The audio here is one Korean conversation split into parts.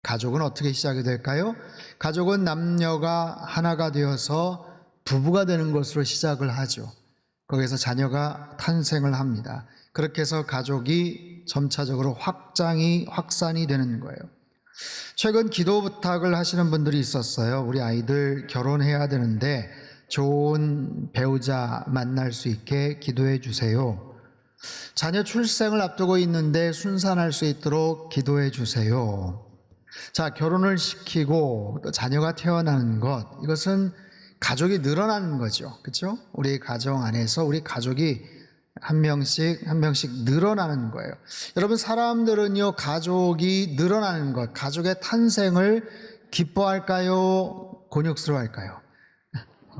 가족은 어떻게 시작이 될까요? 가족은 남녀가 하나가 되어서 부부가 되는 것으로 시작을 하죠. 거기서 자녀가 탄생을 합니다. 그렇게 해서 가족이 점차적으로 확산이 되는 거예요. 최근 기도 부탁을 하시는 분들이 있었어요. 우리 아이들 결혼해야 되는데 좋은 배우자 만날 수 있게 기도해 주세요. 자녀 출생을 앞두고 있는데 순산할 수 있도록 기도해 주세요. 자, 결혼을 시키고 또 자녀가 태어나는 것, 이것은 가족이 늘어나는 거죠. 그렇죠? 우리 가정 안에서 우리 가족이 한 명씩 늘어나는 거예요. 여러분, 사람들은요, 가족이 늘어나는 것, 가족의 탄생을 기뻐할까요? 곤욕스러워할까요?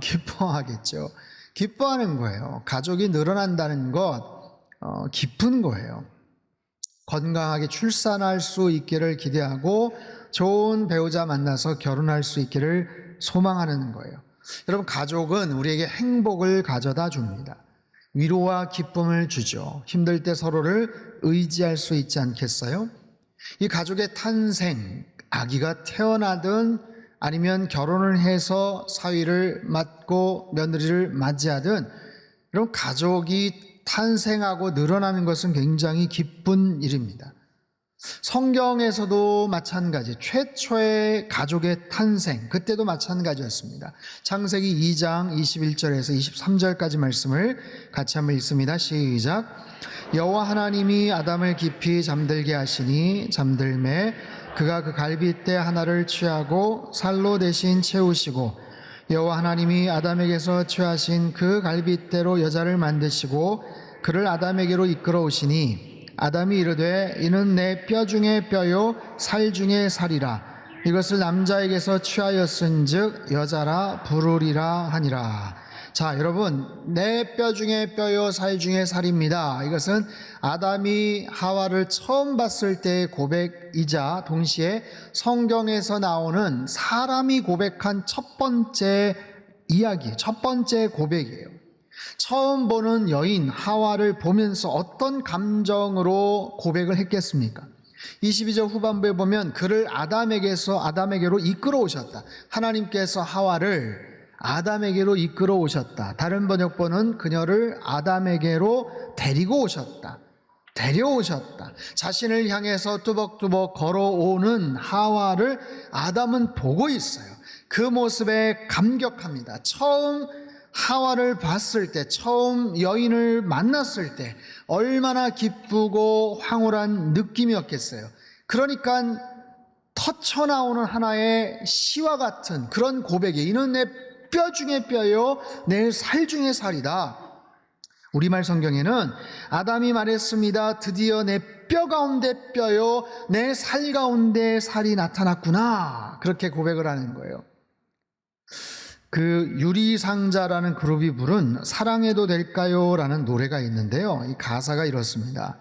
기뻐하겠죠. 기뻐하는 거예요. 가족이 늘어난다는 것, 기쁜 거예요. 건강하게 출산할 수 있기를 기대하고 좋은 배우자 만나서 결혼할 수 있기를 소망하는 거예요. 여러분, 가족은 우리에게 행복을 가져다 줍니다. 위로와 기쁨을 주죠. 힘들 때 서로를 의지할 수 있지 않겠어요? 이 가족의 탄생, 아기가 태어나든 아니면 결혼을 해서 사위를 맞고 며느리를 맞이하든, 이런 가족이 탄생하고 늘어나는 것은 굉장히 기쁜 일입니다. 성경에서도 마찬가지, 최초의 가족의 탄생, 그때도 마찬가지였습니다. 창세기 2장 21절에서 23절까지 말씀을 같이 한번 읽습니다. 시작. 여호와 하나님이 아담을 깊이 잠들게 하시니 잠들매 그가 그 갈빗대 하나를 취하고 살로 대신 채우시고, 여호와 하나님이 아담에게서 취하신 그 갈빗대로 여자를 만드시고 그를 아담에게로 이끌어 오시니, 아담이 이르되 이는 내 뼈 중에 뼈요 살 중에 살이라. 이것을 남자에게서 취하였은즉 여자라 부르리라 하니라. 자, 여러분, 내 뼈 중에 뼈요 살 중에 살입니다. 이것은 아담이 하와를 처음 봤을 때의 고백이자 동시에 성경에서 나오는 사람이 고백한 첫 번째 이야기, 첫 번째 고백이에요. 처음 보는 여인 하와를 보면서 어떤 감정으로 고백을 했겠습니까? 22절 후반부에 보면 그를 아담에게로 이끌어 오셨다. 하나님께서 하와를 아담에게로 이끌어 오셨다. 다른 번역본은 그녀를 아담에게로 데리고 오셨다. 데려오셨다. 자신을 향해서 뚜벅뚜벅 걸어오는 하와를 아담은 보고 있어요. 그 모습에 감격합니다. 처음 하와를 봤을 때, 처음 여인을 만났을 때 얼마나 기쁘고 황홀한 느낌이었겠어요. 그러니까 터쳐나오는 하나의 시와 같은 그런 고백이, 이는 내 뼈 중에 뼈요 내 살 중에 살이다. 우리말 성경에는 아담이 말했습니다. 드디어 내 뼈 가운데 뼈요 내 살 가운데 살이 나타났구나. 그렇게 고백을 하는 거예요. 그 유리상자라는 그룹이 부른 사랑해도 될까요? 라는 노래가 있는데요. 이 가사가 이렇습니다.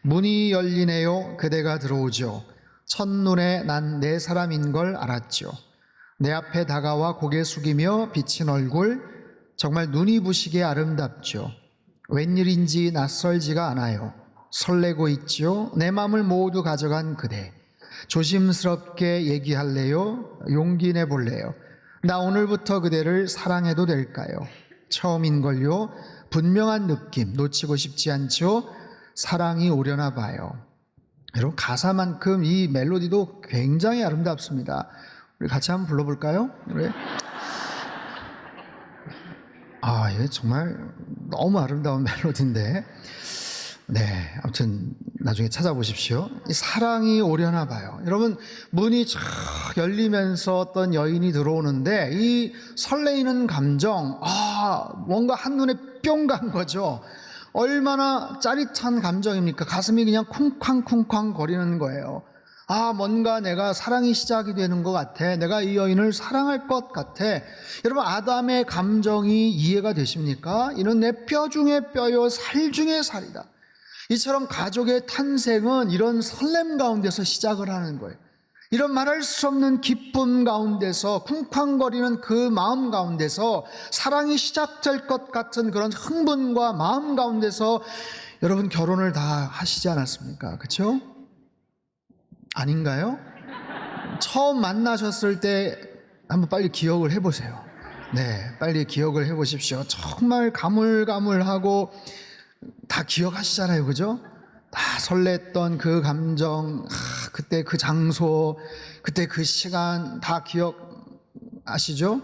문이 열리네요. 그대가 들어오죠. 첫눈에 난 내 사람인 걸 알았죠. 내 앞에 다가와 고개 숙이며 비친 얼굴, 정말 눈이 부시게 아름답죠. 웬일인지 낯설지가 않아요. 설레고 있죠. 내 마음을 모두 가져간 그대. 조심스럽게 얘기할래요? 용기 내볼래요? 나 오늘부터 그대를 사랑해도 될까요? 처음인걸요. 분명한 느낌 놓치고 싶지 않죠? 사랑이 오려나 봐요. 여러분, 가사만큼 이 멜로디도 굉장히 아름답습니다. 우리 같이 한번 불러볼까요? 그래? 이게 정말 너무 아름다운 멜로디인데, 네, 아무튼 나중에 찾아보십시오. 이 사랑이 오려나 봐요. 여러분, 문이 쫙 열리면서 어떤 여인이 들어오는데 이 설레이는 감정, 뭔가 한눈에 뿅 간 거죠. 얼마나 짜릿한 감정입니까? 가슴이 그냥 쿵쾅쿵쾅 거리는 거예요. 뭔가 내가 사랑이 시작이 되는 것 같아. 내가 이 여인을 사랑할 것 같아. 여러분, 아담의 감정이 이해가 되십니까? 이는 내 뼈 중에 뼈요 살 중에 살이다. 이처럼 가족의 탄생은 이런 설렘 가운데서 시작을 하는 거예요. 이런 말할 수 없는 기쁨 가운데서, 쿵쾅거리는 그 마음 가운데서, 사랑이 시작될 것 같은 그런 흥분과 마음 가운데서 여러분 결혼을 다 하시지 않았습니까? 그렇죠? 아닌가요? 처음 만나셨을 때 한번 빨리 기억을 해보세요. 네, 빨리 기억을 해보십시오. 정말 가물가물하고 다 기억하시잖아요, 그죠? 다 설렜던 그 감정, 그때 그 장소, 그때 그 시간 다 기억하시죠?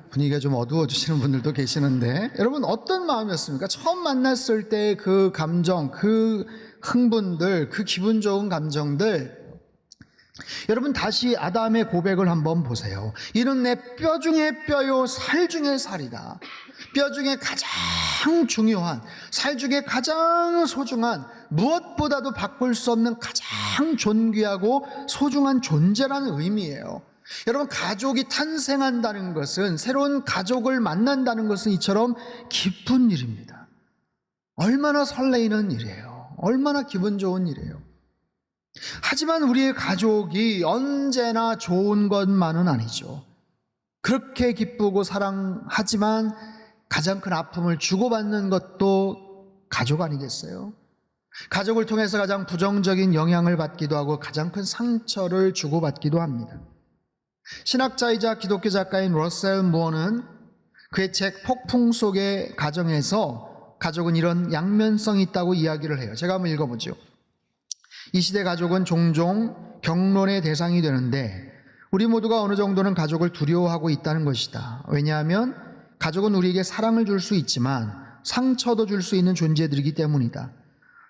분위기가 좀 어두워지시는 분들도 계시는데, 여러분 어떤 마음이었습니까? 처음 만났을 때 그 감정, 그 흥분들, 그 기분 좋은 감정들, 여러분 다시 아담의 고백을 한번 보세요. 이는 내 뼈 중에 뼈요 살 중에 살이다. 뼈 중에 가장 중요한, 살 중에 가장 소중한, 무엇보다도 바꿀 수 없는 가장 존귀하고 소중한 존재라는 의미예요. 여러분, 가족이 탄생한다는 것은, 새로운 가족을 만난다는 것은 이처럼 기쁜 일입니다. 얼마나 설레이는 일이에요. 얼마나 기분 좋은 일이에요. 하지만 우리의 가족이 언제나 좋은 것만은 아니죠. 그렇게 기쁘고 사랑하지만 가장 큰 아픔을 주고받는 것도 가족 아니겠어요? 가족을 통해서 가장 부정적인 영향을 받기도 하고 가장 큰 상처를 주고받기도 합니다. 신학자이자 기독교 작가인 러셀 무어는 그의 책 폭풍 속의 가정에서 가족은 이런 양면성이 있다고 이야기를 해요. 제가 한번 읽어보죠. 이 시대 가족은 종종 경론의 대상이 되는데 우리 모두가 어느 정도는 가족을 두려워하고 있다는 것이다. 왜냐하면 가족은 우리에게 사랑을 줄 수 있지만 상처도 줄 수 있는 존재들이기 때문이다.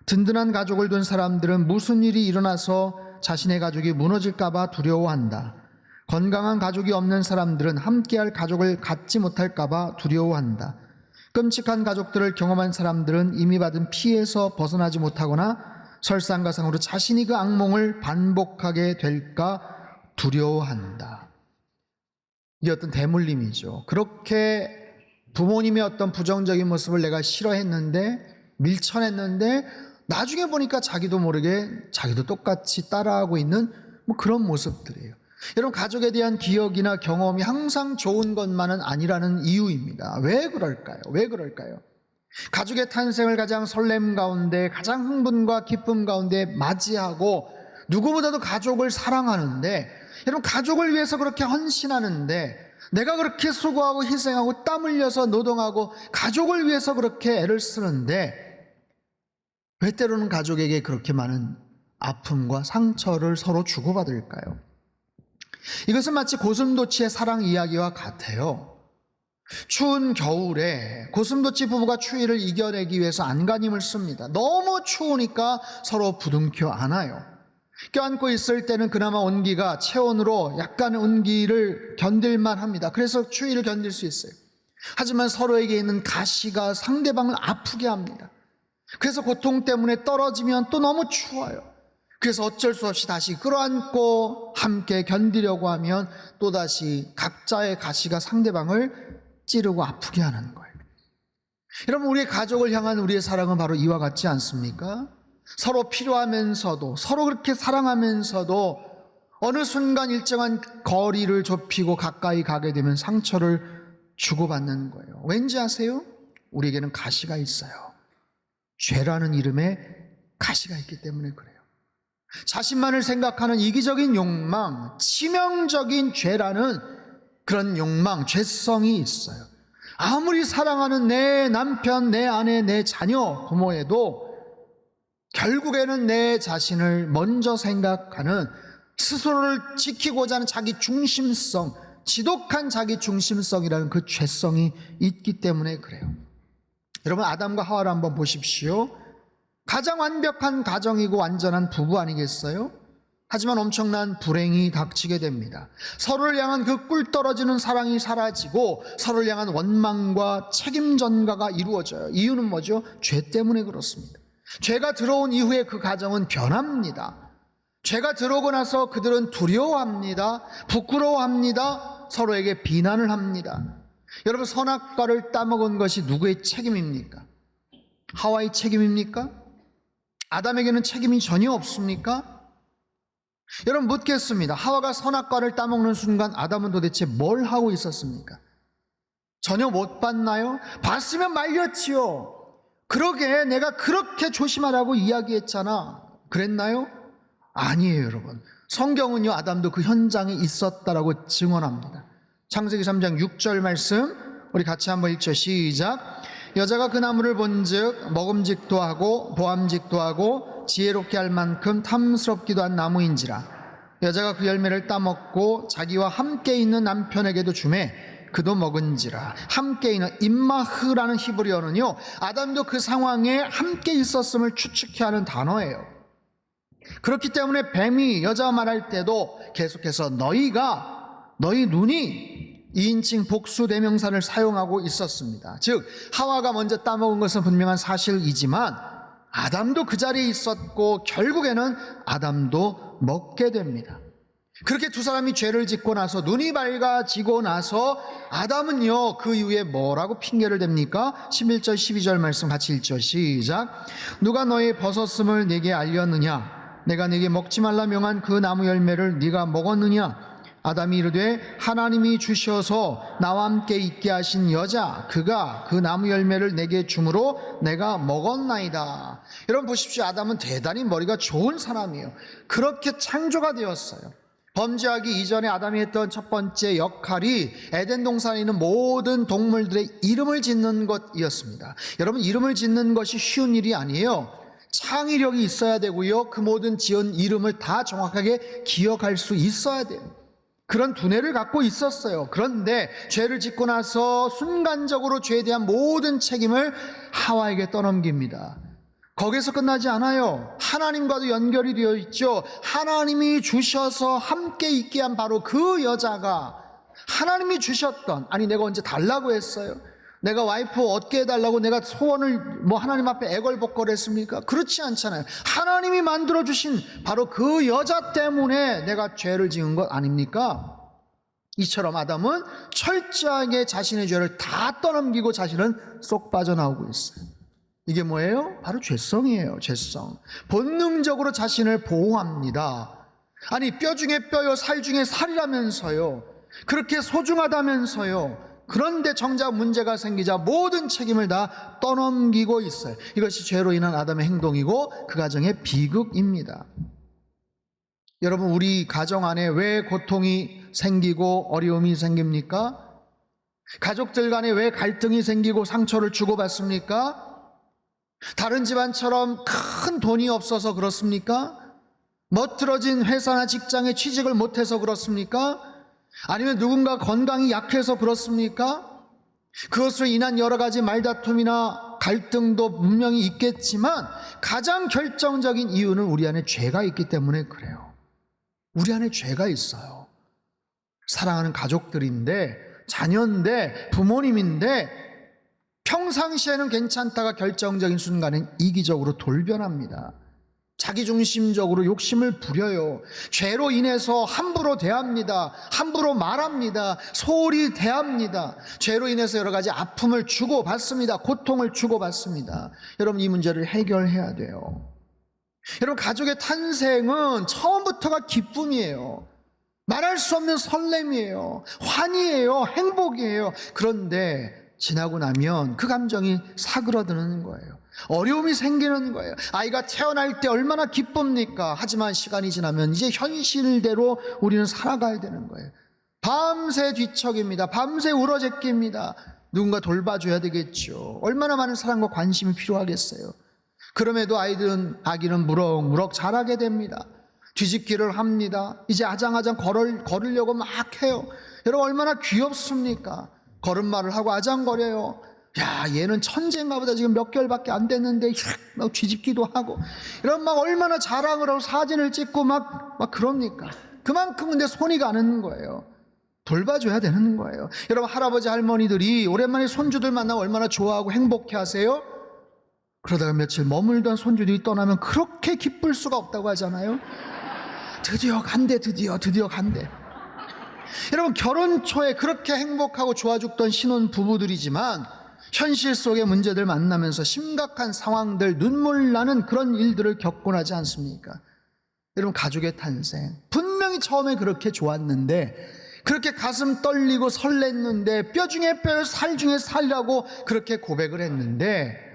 든든한 가족을 둔 사람들은 무슨 일이 일어나서 자신의 가족이 무너질까 봐 두려워한다. 건강한 가족이 없는 사람들은 함께할 가족을 갖지 못할까 봐 두려워한다. 끔찍한 가족들을 경험한 사람들은 이미 받은 피해서 벗어나지 못하거나 설상가상으로 자신이 그 악몽을 반복하게 될까 두려워한다. 이게 어떤 대물림이죠. 그렇게 부모님의 어떤 부정적인 모습을 내가 싫어했는데, 밀쳐냈는데 나중에 보니까 자기도 모르게 자기도 똑같이 따라하고 있는 그런 모습들이에요. 여러분, 가족에 대한 기억이나 경험이 항상 좋은 것만은 아니라는 이유입니다. 왜 그럴까요? 왜 그럴까요? 가족의 탄생을 가장 설렘 가운데, 가장 흥분과 기쁨 가운데 맞이하고 누구보다도 가족을 사랑하는데, 여러분, 가족을 위해서 그렇게 헌신하는데, 내가 그렇게 수고하고 희생하고 땀 흘려서 노동하고 가족을 위해서 그렇게 애를 쓰는데 왜 때로는 가족에게 그렇게 많은 아픔과 상처를 서로 주고받을까요? 이것은 마치 고슴도치의 사랑 이야기와 같아요. 추운 겨울에 고슴도치 부부가 추위를 이겨내기 위해서 안간힘을 씁니다. 너무 추우니까 서로 부둥켜 안아요. 껴안고 있을 때는 그나마 온기가 체온으로 약간 온기를 견딜만 합니다. 그래서 추위를 견딜 수 있어요. 하지만 서로에게 있는 가시가 상대방을 아프게 합니다. 그래서 고통 때문에 떨어지면 또 너무 추워요. 그래서 어쩔 수 없이 다시 끌어안고 함께 견디려고 하면 또다시 각자의 가시가 상대방을 찌르고 아프게 하는 거예요. 여러분, 우리의 가족을 향한 우리의 사랑은 바로 이와 같지 않습니까? 서로 필요하면서도, 서로 그렇게 사랑하면서도 어느 순간 일정한 거리를 좁히고 가까이 가게 되면 상처를 주고받는 거예요. 왠지 아세요? 우리에게는 가시가 있어요. 죄라는 이름에 가시가 있기 때문에 그래요. 자신만을 생각하는 이기적인 욕망, 치명적인 죄라는 그런 욕망, 죄성이 있어요. 아무리 사랑하는 내 남편, 내 아내, 내 자녀, 부모에도 결국에는 내 자신을 먼저 생각하는, 스스로를 지키고자 하는 자기 중심성, 지독한 자기 중심성이라는 그 죄성이 있기 때문에 그래요. 여러분, 아담과 하와를 한번 보십시오. 가장 완벽한 가정이고 완전한 부부 아니겠어요? 하지만 엄청난 불행이 닥치게 됩니다. 서로를 향한 그 꿀 떨어지는 사랑이 사라지고 서로를 향한 원망과 책임 전가가 이루어져요. 이유는 뭐죠? 죄 때문에 그렇습니다. 죄가 들어온 이후에 그 가정은 변합니다. 죄가 들어오고 나서 그들은 두려워합니다. 부끄러워합니다. 서로에게 비난을 합니다. 여러분, 선악과를 따먹은 것이 누구의 책임입니까? 하와의 책임입니까? 아담에게는 책임이 전혀 없습니까? 여러분, 묻겠습니다. 하와가 선악과를 따먹는 순간 아담은 도대체 뭘 하고 있었습니까? 전혀 못 봤나요? 봤으면 말렸지요. 그러게 내가 그렇게 조심하라고 이야기했잖아. 그랬나요? 아니에요, 여러분. 성경은요, 아담도 그 현장에 있었다라고 증언합니다. 창세기 3장 6절 말씀 우리 같이 한번 읽죠. 시작. 여자가 그 나무를 본즉 먹음직도 하고 보암직도 하고 지혜롭게 할 만큼 탐스럽기도 한 나무인지라. 여자가 그 열매를 따먹고 자기와 함께 있는 남편에게도 주매 그도 먹은지라. 함께 있는 임마흐라는 히브리어는요, 아담도 그 상황에 함께 있었음을 추측해 하는 단어예요. 그렇기 때문에 뱀이 여자와 말할 때도 계속해서 너희 눈이 2인칭 복수 대명사를 사용하고 있었습니다. 즉 하와가 먼저 따먹은 것은 분명한 사실이지만 아담도 그 자리에 있었고 결국에는 아담도 먹게 됩니다. 그렇게 두 사람이 죄를 짓고 나서 눈이 밝아지고 나서 아담은요, 그 이후에 뭐라고 핑계를 댑니까? 11절 12절 말씀 같이 읽죠. 시작. 누가 너의 벗었음을 내게 알렸느냐? 내가 네게 먹지 말라 명한 그 나무 열매를 네가 먹었느냐? 아담이 이르되 하나님이 주셔서 나와 함께 있게 하신 여자 그가 그 나무 열매를 내게 주므로 내가 먹었나이다. 여러분 보십시오. 아담은 대단히 머리가 좋은 사람이에요. 그렇게 창조가 되었어요. 범죄하기 이전에 아담이 했던 첫 번째 역할이 에덴 동산에 있는 모든 동물들의 이름을 짓는 것이었습니다. 여러분, 이름을 짓는 것이 쉬운 일이 아니에요. 창의력이 있어야 되고요, 그 모든 지은 이름을 다 정확하게 기억할 수 있어야 돼요. 그런 두뇌를 갖고 있었어요. 그런데 죄를 짓고 나서 순간적으로 죄에 대한 모든 책임을 하와에게 떠넘깁니다. 거기서 끝나지 않아요. 하나님과도 연결이 되어 있죠. 하나님이 주셔서 함께 있게 한 바로 그 여자가 하나님이 주셨던, 아니 내가 언제 달라고 했어요? 내가 와이프 얻게 해달라고 내가 소원을 하나님 앞에 애걸복걸했습니까? 그렇지 않잖아요. 하나님이 만들어주신 바로 그 여자 때문에 내가 죄를 지은 것 아닙니까? 이처럼 아담은 철저하게 자신의 죄를 다 떠넘기고 자신은 쏙 빠져나오고 있어요. 이게 뭐예요? 바로 죄성이에요. 죄성. 본능적으로 자신을 보호합니다. 아니 뼈 중에 뼈요 살 중에 살이라면서요. 그렇게 소중하다면서요. 그런데 정작 문제가 생기자 모든 책임을 다 떠넘기고 있어요. 이것이 죄로 인한 아담의 행동이고 그 가정의 비극입니다. 여러분, 우리 가정 안에 왜 고통이 생기고 어려움이 생깁니까? 가족들 간에 왜 갈등이 생기고 상처를 주고받습니까? 다른 집안처럼 큰 돈이 없어서 그렇습니까? 멋들어진 회사나 직장에 취직을 못해서 그렇습니까? 아니면 누군가 건강이 약해서 그렇습니까? 그것으로 인한 여러 가지 말다툼이나 갈등도 분명히 있겠지만 가장 결정적인 이유는 우리 안에 죄가 있기 때문에 그래요. 우리 안에 죄가 있어요. 사랑하는 가족들인데, 자녀인데, 부모님인데 평상시에는 괜찮다가 결정적인 순간엔 이기적으로 돌변합니다. 자기중심적으로 욕심을 부려요. 죄로 인해서 함부로 대합니다. 함부로 말합니다. 소홀히 대합니다. 죄로 인해서 여러 가지 아픔을 주고받습니다. 고통을 주고받습니다. 여러분, 이 문제를 해결해야 돼요. 여러분, 가족의 탄생은 처음부터가 기쁨이에요. 말할 수 없는 설렘이에요. 환희예요. 행복이에요. 그런데 지나고 나면 그 감정이 사그러드는 거예요. 어려움이 생기는 거예요. 아이가 태어날 때 얼마나 기쁩니까? 하지만 시간이 지나면 이제 현실대로 우리는 살아가야 되는 거예요. 밤새 뒤척입니다. 밤새 울어제낍니다. 누군가 돌봐줘야 되겠죠. 얼마나 많은 사랑과 관심이 필요하겠어요. 그럼에도 아기는 무럭무럭 자라게 됩니다. 뒤집기를 합니다. 이제 아장아장 걸으려고 막 해요. 여러분, 얼마나 귀엽습니까? 걸음마를 하고 아장거려요. 야, 얘는 천재인가 보다. 지금 몇 개월밖에 안 됐는데 막 뒤집기도 하고. 이런 막 얼마나 자랑을 하고 사진을 찍고 막 그럽니까? 그만큼 근데 손이 가는 거예요. 돌봐줘야 되는 거예요. 여러분, 할아버지 할머니들이 오랜만에 손주들 만나면 얼마나 좋아하고 행복해 하세요? 그러다가 며칠 머물던 손주들이 떠나면 그렇게 기쁠 수가 없다고 하잖아요. 드디어 간대. 드디어 간대. 여러분, 결혼 초에 그렇게 행복하고 좋아 죽던 신혼 부부들이지만 현실 속의 문제들 만나면서 심각한 상황들, 눈물 나는 그런 일들을 겪고 나지 않습니까? 여러분, 가족의 탄생 분명히 처음에 그렇게 좋았는데, 그렇게 가슴 떨리고 설렜는데, 뼈 중에 뼈, 살 중에 살이라고 그렇게 고백을 했는데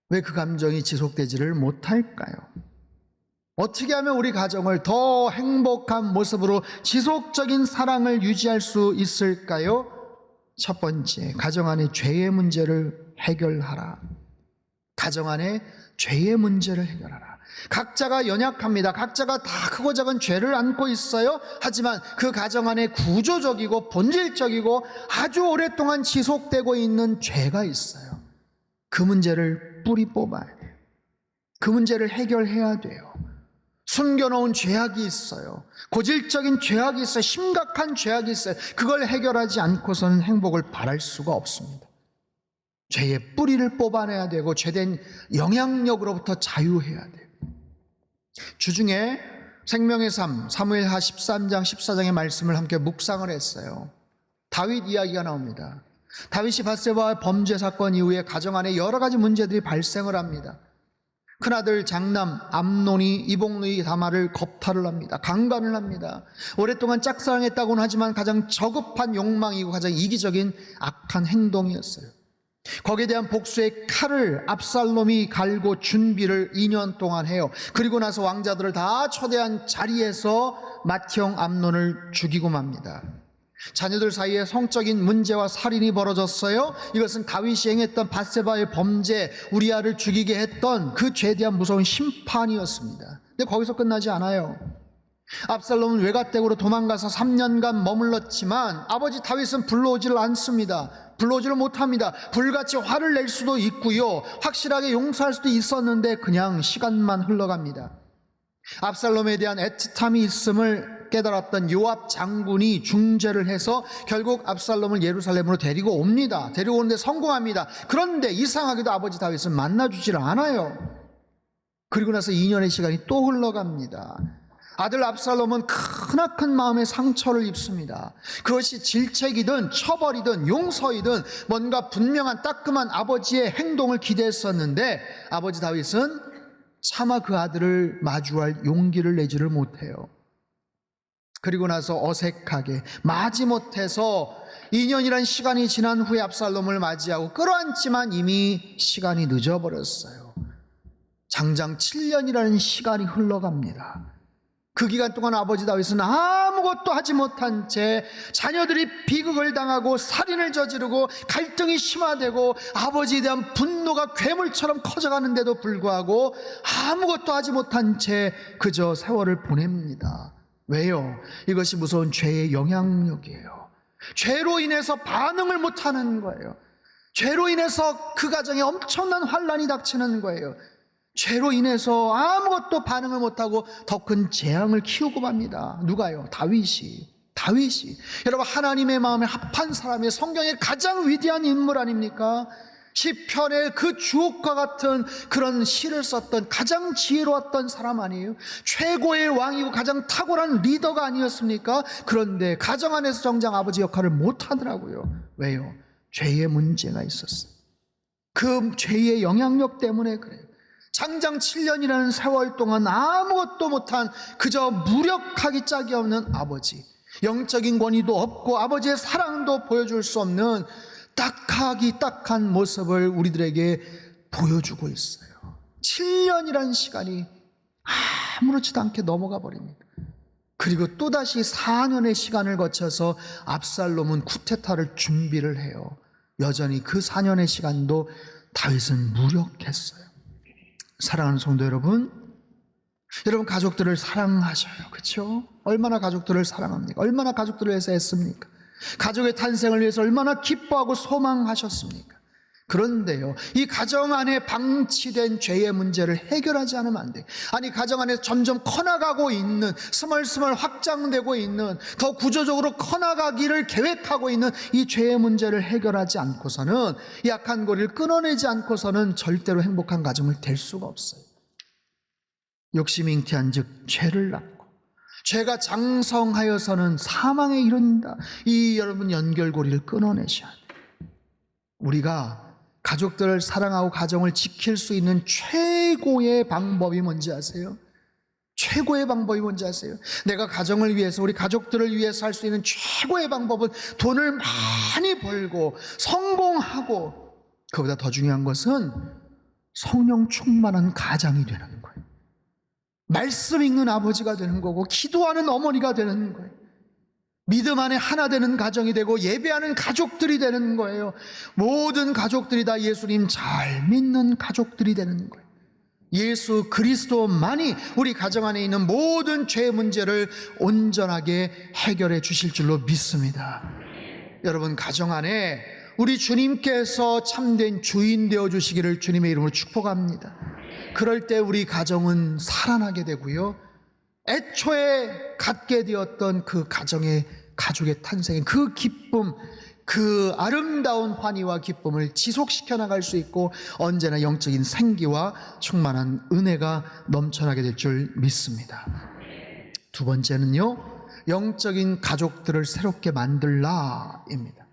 왜 그 감정이 지속되지를 못할까요? 어떻게 하면 우리 가정을 더 행복한 모습으로 지속적인 사랑을 유지할 수 있을까요? 첫 번째, 가정 안의 죄의 문제를 해결하라. 가정 안에 죄의 문제를 해결하라. 각자가 연약합니다. 각자가 다 크고 작은 죄를 안고 있어요. 하지만 그 가정 안에 구조적이고 본질적이고 아주 오랫동안 지속되고 있는 죄가 있어요. 그 문제를 뿌리 뽑아야 돼요. 그 문제를 해결해야 돼요. 숨겨놓은 죄악이 있어요. 고질적인 죄악이 있어요. 심각한 죄악이 있어요. 그걸 해결하지 않고서는 행복을 바랄 수가 없습니다. 죄의 뿌리를 뽑아내야 되고 죄된 영향력으로부터 자유해야 돼요. 주중에 생명의 삶 사무엘하 13장 14장의 말씀을 함께 묵상을 했어요. 다윗 이야기가 나옵니다. 다윗이 밧세바의 범죄 사건 이후에 가정 안에 여러 가지 문제들이 발생을 합니다. 큰아들 장남 암논이 이복누이 다말을 겁탈을 합니다. 강간을 합니다. 오랫동안 짝사랑했다고는 하지만 가장 저급한 욕망이고 가장 이기적인 악한 행동이었어요. 거기에 대한 복수의 칼을 압살롬이 갈고 준비를 2년 동안 해요. 그리고 나서 왕자들을 다 초대한 자리에서 맏형 암논을 죽이고 맙니다. 자녀들 사이에 성적인 문제와 살인이 벌어졌어요. 이것은 다윗이 행했던 밧세바의 범죄, 우리아를 죽이게 했던 그 죄에 대한 무서운 심판이었습니다. 근데 거기서 끝나지 않아요. 압살롬은 외갓댁으로 도망가서 3년간 머물렀지만 아버지 다윗은 불러오지를 않습니다. 불러오지를 못합니다. 불같이 화를 낼 수도 있고요, 확실하게 용서할 수도 있었는데 그냥 시간만 흘러갑니다. 압살롬에 대한 애틋함이 있음을 깨달았던 요압 장군이 중재를 해서 결국 압살롬을 예루살렘으로 데리고 옵니다. 데려오는데 성공합니다. 그런데 이상하게도 아버지 다윗은 만나주질 않아요. 그리고 나서 2년의 시간이 또 흘러갑니다. 아들 압살롬은 크나큰 마음의 상처를 입습니다. 그것이 질책이든 처벌이든 용서이든 뭔가 분명한 따끔한 아버지의 행동을 기대했었는데 아버지 다윗은 차마 그 아들을 마주할 용기를 내지를 못해요. 그리고 나서 어색하게 마지못해서 2년이란 시간이 지난 후에 압살롬을 맞이하고 끌어안지만 이미 시간이 늦어버렸어요. 장장 7년이라는 시간이 흘러갑니다. 그 기간 동안 아버지 다윗은 아무것도 하지 못한 채 자녀들이 비극을 당하고 살인을 저지르고 갈등이 심화되고 아버지에 대한 분노가 괴물처럼 커져가는데도 불구하고 아무것도 하지 못한 채 그저 세월을 보냅니다. 왜요? 이것이 무서운 죄의 영향력이에요. 죄로 인해서 반응을 못하는 거예요. 죄로 인해서 그 가정에 엄청난 환란이 닥치는 거예요. 죄로 인해서 아무것도 반응을 못하고 더 큰 재앙을 키우고 맙니다. 누가요? 다윗이. 여러분, 하나님의 마음에 합한 사람이 성경의 가장 위대한 인물 아닙니까? 시편의 그 주옥과 같은 그런 시를 썼던 가장 지혜로웠던 사람 아니에요? 최고의 왕이고 가장 탁월한 리더가 아니었습니까? 그런데 가정 안에서 정작 아버지 역할을 못하더라고요. 왜요? 죄의 문제가 있었어요. 그 죄의 영향력 때문에 그래요. 장장 7년이라는 세월 동안 아무것도 못한 그저 무력하기 짝이 없는 아버지, 영적인 권위도 없고 아버지의 사랑도 보여줄 수 없는 딱한 모습을 우리들에게 보여주고 있어요. 7년이라는 시간이 아무렇지도 않게 넘어가 버립니다. 그리고 또다시 4년의 시간을 거쳐서 압살롬은 쿠데타를 준비를 해요. 여전히 그 4년의 시간도 다윗은 무력했어요. 사랑하는 성도 여러분, 여러분 가족들을 사랑하셔요. 그렇죠? 얼마나 가족들을 사랑합니까? 얼마나 가족들을 위해서 애씁니까? 가족의 탄생을 위해서 얼마나 기뻐하고 소망하셨습니까? 그런데요, 이 가정 안에 방치된 죄의 문제를 해결하지 않으면 안 돼요. 아니, 가정 안에서 점점 커나가고 있는, 스멀스멀 확장되고 있는, 더 구조적으로 커나가기를 계획하고 있는 이 죄의 문제를 해결하지 않고서는, 이 약한 고리를 끊어내지 않고서는 절대로 행복한 가정을 될 수가 없어요. 욕심이 잉태한 즉 죄를 낳고 죄가 장성하여서는 사망에 이른다. 이 여러분 연결고리를 끊어내셔야 돼요. 우리가 가족들을 사랑하고 가정을 지킬 수 있는 최고의 방법이 뭔지 아세요? 최고의 방법이 뭔지 아세요? 내가 가정을 위해서, 우리 가족들을 위해서 할 수 있는 최고의 방법은 돈을 많이 벌고 성공하고, 그보다 더 중요한 것은 성령 충만한 가장이 되는 거예요. 말씀 읽는 아버지가 되는 거고, 기도하는 어머니가 되는 거예요. 믿음 안에 하나 되는 가정이 되고 예배하는 가족들이 되는 거예요. 모든 가족들이 다 예수님 잘 믿는 가족들이 되는 거예요. 예수 그리스도만이 우리 가정 안에 있는 모든 죄 문제를 온전하게 해결해 주실 줄로 믿습니다. 여러분, 가정 안에 우리 주님께서 참된 주인 되어 주시기를 주님의 이름으로 축복합니다. 그럴 때 우리 가정은 살아나게 되고요, 애초에 갖게 되었던 그 가정의 가족의 탄생의 그 기쁨, 그 아름다운 환희와 기쁨을 지속시켜 나갈 수 있고 언제나 영적인 생기와 충만한 은혜가 넘쳐나게 될 줄 믿습니다. 두 번째는요, 영적인 가족들을 새롭게 만들라입니다.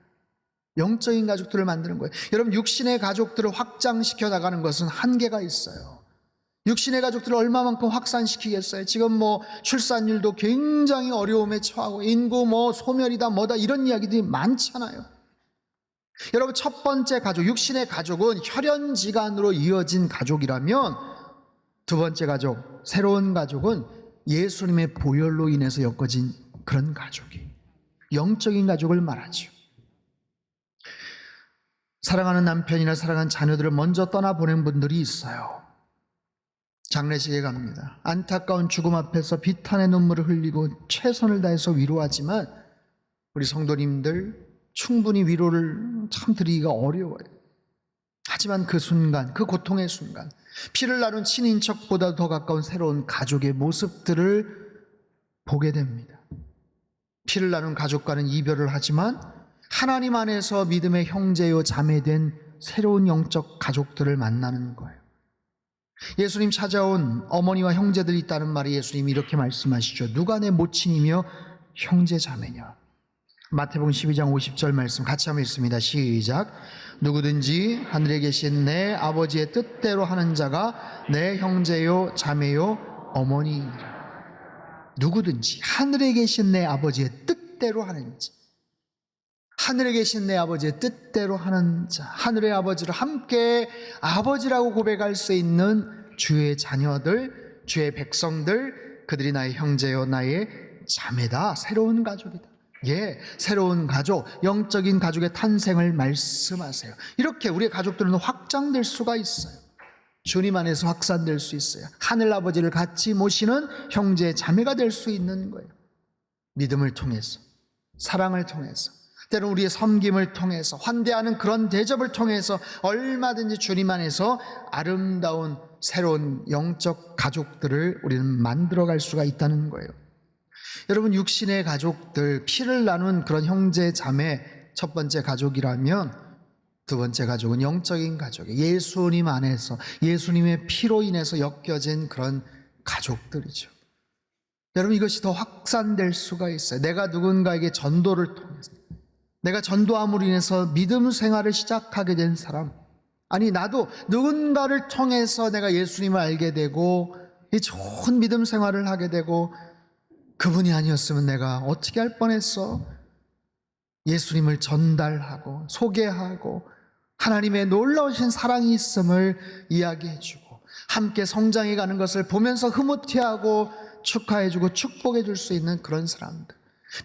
영적인 가족들을 만드는 거예요. 여러분, 육신의 가족들을 확장시켜 나가는 것은 한계가 있어요. 육신의 가족들을 얼마만큼 확산시키겠어요? 지금 출산율도 굉장히 어려움에 처하고 인구 소멸이다 뭐다 이런 이야기들이 많잖아요. 여러분, 첫 번째 가족, 육신의 가족은 혈연지간으로 이어진 가족이라면, 두 번째 가족, 새로운 가족은 예수님의 보혈로 인해서 엮어진 그런 가족이 영적인 가족을 말하죠. 사랑하는 남편이나 사랑하는 자녀들을 먼저 떠나보낸 분들이 있어요. 장례식에 갑니다. 안타까운 죽음 앞에서 비탄의 눈물을 흘리고 최선을 다해서 위로하지만 우리 성도님들 충분히 위로를 참 드리기가 어려워요. 하지만 그 순간, 그 고통의 순간, 피를 나눈 친인척보다 더 가까운 새로운 가족의 모습들을 보게 됩니다. 피를 나눈 가족과는 이별을 하지만 하나님 안에서 믿음의 형제요 자매된 새로운 영적 가족들을 만나는 거예요. 예수님 찾아온 어머니와 형제들이 있다는 말이 예수님이 이렇게 말씀하시죠. 누가 내 모친이며 형제 자매냐. 마태복음 12장 50절 말씀 같이 한번 읽습니다. 시작. 누구든지 하늘에 계신 내 아버지의 뜻대로 하는 자가 내 형제요 자매요 어머니이라. 누구든지 하늘에 계신 내 아버지의 뜻대로 하는 자, 하늘에 계신 내 아버지의 뜻대로 하는 자, 하늘의 아버지를 함께 아버지라고 고백할 수 있는 주의 자녀들, 주의 백성들, 그들이 나의 형제요 나의 자매다. 새로운 가족이다. 예, 새로운 가족, 영적인 가족의 탄생을 말씀하세요. 이렇게 우리의 가족들은 확장될 수가 있어요. 주님 안에서 확산될 수 있어요. 하늘 아버지를 같이 모시는 형제 자매가 될 수 있는 거예요. 믿음을 통해서, 사랑을 통해서, 때로는 우리의 섬김을 통해서, 환대하는 그런 대접을 통해서 얼마든지 주님 안에서 아름다운 새로운 영적 가족들을 우리는 만들어갈 수가 있다는 거예요. 여러분, 육신의 가족들, 피를 나눈 그런 형제 자매, 첫 번째 가족이라면 두 번째 가족은 영적인 가족이에요. 예수님 안에서, 예수님의 피로 인해서 엮여진 그런 가족들이죠. 여러분, 이것이 더 확산될 수가 있어요. 내가 누군가에게 전도를 통해서, 내가 전도함으로 인해서 믿음 생활을 시작하게 된 사람, 아니 나도 누군가를 통해서 내가 예수님을 알게 되고 이 좋은 믿음 생활을 하게 되고, 그분이 아니었으면 내가 어떻게 할 뻔했어? 예수님을 전달하고 소개하고 하나님의 놀라우신 사랑이 있음을 이야기해주고 함께 성장해 가는 것을 보면서 흐뭇해하고 축하해주고 축복해줄 수 있는 그런 사람들.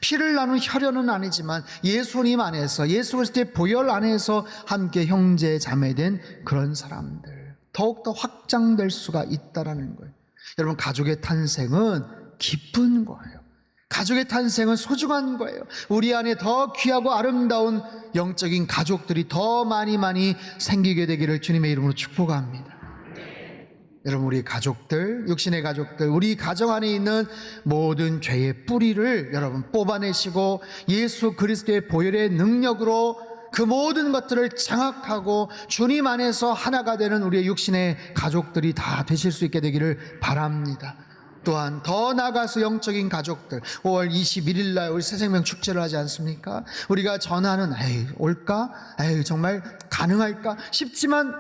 피를 나눈 혈연은 아니지만 예수님 안에서, 예수 그리스도의 보혈 안에서 함께 형제 자매된 그런 사람들, 더욱더 확장될 수가 있다는 거예요. 여러분, 가족의 탄생은 기쁜 거예요. 가족의 탄생은 소중한 거예요. 우리 안에 더 귀하고 아름다운 영적인 가족들이 더 많이 생기게 되기를 주님의 이름으로 축복합니다. 여러분, 우리 가족들, 육신의 가족들, 우리 가정 안에 있는 모든 죄의 뿌리를 여러분 뽑아내시고 예수 그리스도의 보혈의 능력으로 그 모든 것들을 장악하고 주님 안에서 하나가 되는 우리의 육신의 가족들이 다 되실 수 있게 되기를 바랍니다. 또한 더 나아가서 영적인 가족들, 5월 21일 날 우리 새생명 축제를 하지 않습니까? 우리가 전하는 올까? 정말 가능할까? 싶지만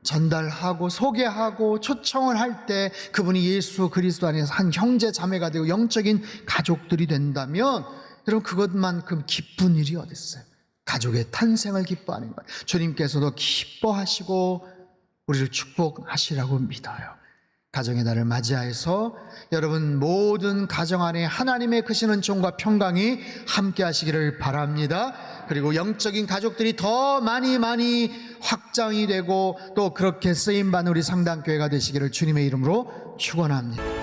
전달하고 소개하고 초청을 할 때 그분이 예수 그리스도 안에서 한 형제 자매가 되고 영적인 가족들이 된다면 여러분, 그것만큼 기쁜 일이 어디 있어요? 가족의 탄생을 기뻐하는 것. 주님께서도 기뻐하시고 우리를 축복하시라고 믿어요. 가정의 달을 맞이하여서 여러분 모든 가정 안에 하나님의 크신 은총과 평강이 함께 하시기를 바랍니다. 그리고 영적인 가족들이 더 많이 확장이 되고 또 그렇게 쓰임받는 우리 상당교회가 되시기를 주님의 이름으로 축원합니다.